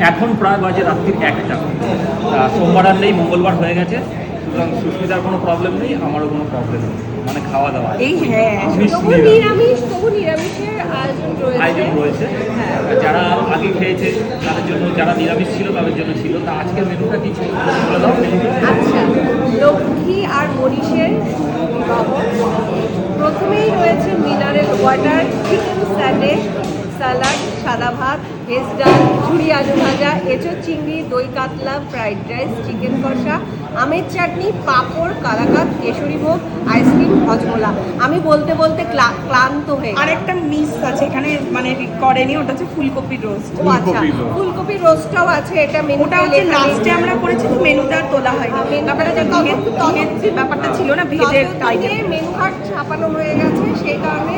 এখন প্রায় বাজে রাত্রির 1টা। সোমবার আর নেই, মঙ্গলবার হয়ে গেছে, সুতরাং সুস্মিতার কোনো প্রবলেম নেই, আমারও কোনো প্রবলেম নেই, মানে খাওয়া দাওয়া এই হ্যাঁ তবু নিরামিষের আয়োজন রয়েছে। যারা আগে খেয়েছে তাদের জন্য, যারা নিরামিষ ছিল তাদের জন্য ছিল। তা আজকের মেনুটা কি ছিল বলে দাও। আচ্ছা, লক্ষ্মী আর মনীষের বিবাহ। প্রথমেই রয়েছে মিনারেল ওয়াটার, চিকেন স্যালাড, সাদা ভাত, ভেজ ডাল, ঝুড়ি আলু ভাজা, এঁচোড় চিংড়ি, দই কাতলা, ফ্রাইড রাইস, চিকেন কষা, আমের চাটনি, পাঁপড়, কালাকাঁদ, কেশরী ভোগ, আইসক্রিম, হজমোলা। আমি বলতে বলতে ক্লান্ত হয়ে গেছি। আরেকটা মিস আছে এখানে, মানে করেনি, ওটা হচ্ছে ফুলকপির রোস্ট। ও আচ্ছা, ফুলকপির রোস্টটাও আছে, এটা ওটা হচ্ছে লাস্টে আমরা করেছি, তো মেনুটা আর তোলা হয়নি। ব্যাপারটা যে ভিড়ের ব্যাপারটা ছিল না, ভিড়ের টাইমে মেনু কার্ড ছাপানো হয়ে গেছে, সেই কারণে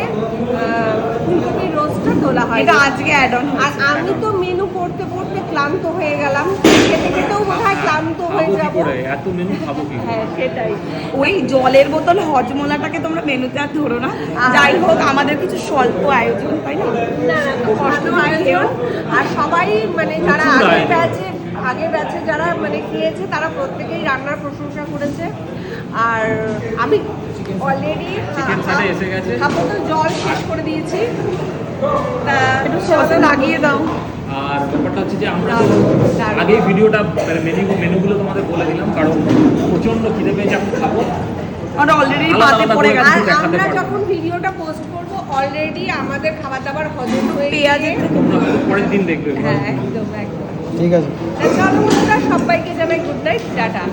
ফুলকপির রোস্টটা তোলা হয়। এটা আজকে অ্যাড অন। আর আমি তো মেনু পড়তে পড়তে ক্লান্ত হয়ে গেলাম, খেতে খেতেও বোধহয় ক্লান্ত হয়ে যাবো। এত মেনু খাবো কি? হ্যাঁ সেটাই। ওই জলের বোতল হজমোলাটাকে তোমরা মেনুতে আর ধরো না। যাই হোক, আমাদের কিছু স্বল্প আয়োজন, তাই না? না না, খুব কষ্ট আয়োজন। আর সবাই মানে যারা আগের ব্যাচে যারা মানে খেয়েছে তারা প্রত্যেকেই রান্নার প্রশংসা করেছে। আর আমি অলরেডি এসে গেছে, খাবো তো জল শেষ করে দিয়েছি। তা একটু সসে লাগিয়ে দাও। আর ব্যাপারটা হচ্ছে যে আমরা আগেই ভিডিওটা মেনুগুলো তোমাদের বলে দিলাম, কারণ প্রচন্ড খিদে পেয়েছে, এখন খাবো। আমরা অলরেডি পাতে পড়ে গেছে। আর আমরা যখন ভিডিওটা পোস্ট করবো অলরেডি আমাদের খাবার দাবার হজম হয়ে পেঁয়াজের তোমরা পরের দিন দেখবে। হ্যাঁ একদম একদম। ঠিক আছে। চলো বন্ধুরা, সবাইকে জানাই গুড নাইট, টাটা।